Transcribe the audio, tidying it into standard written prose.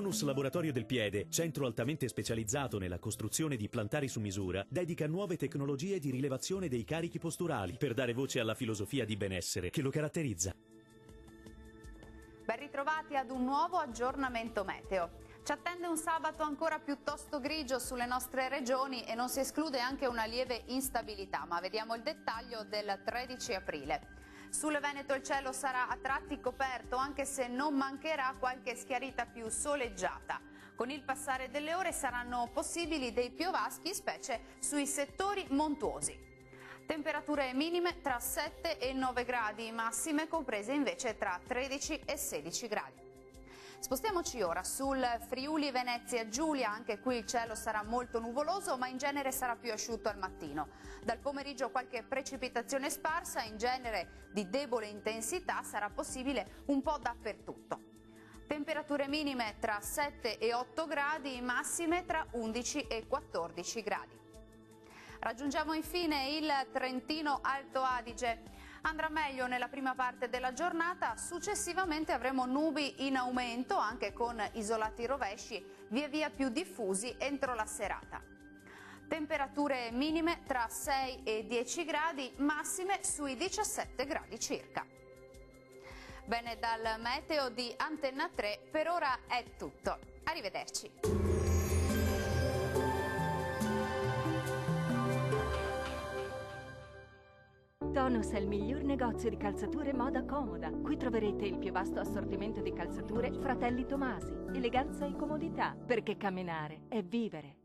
Tonus Laboratorio del Piede, centro altamente specializzato nella costruzione di plantari su misura, dedica nuove tecnologie di rilevazione dei carichi posturali per dare voce alla filosofia di benessere che lo caratterizza. Ben ritrovati ad un nuovo aggiornamento meteo. Ci attende un sabato ancora piuttosto grigio sulle nostre regioni e non si esclude anche una lieve instabilità, ma vediamo il dettaglio del 13 aprile. Sul Veneto il cielo sarà a tratti coperto, anche se non mancherà qualche schiarita più soleggiata. Con il passare delle ore saranno possibili dei piovaschi, specie sui settori montuosi. Temperature minime tra 7 e 9 gradi, massime comprese invece tra 13 e 16 gradi. Spostiamoci ora sul Friuli Venezia Giulia, anche qui il cielo sarà molto nuvoloso ma in genere sarà più asciutto al mattino. Dal pomeriggio qualche precipitazione sparsa, in genere di debole intensità, sarà possibile un po' dappertutto. Temperature minime tra 7 e 8 gradi, massime tra 11 e 14 gradi. Raggiungiamo infine il Trentino Alto Adige. Andrà meglio nella prima parte della giornata, successivamente avremo nubi in aumento anche con isolati rovesci via via più diffusi entro la serata. Temperature minime tra 6 e 10 gradi, massime sui 17 gradi circa. Bene, dal meteo di Antenna 3 per ora è tutto. Arrivederci. Tonus è il miglior negozio di calzature moda comoda. Qui troverete il più vasto assortimento di calzature Fratelli Tomasi. Eleganza e comodità, perché camminare è vivere.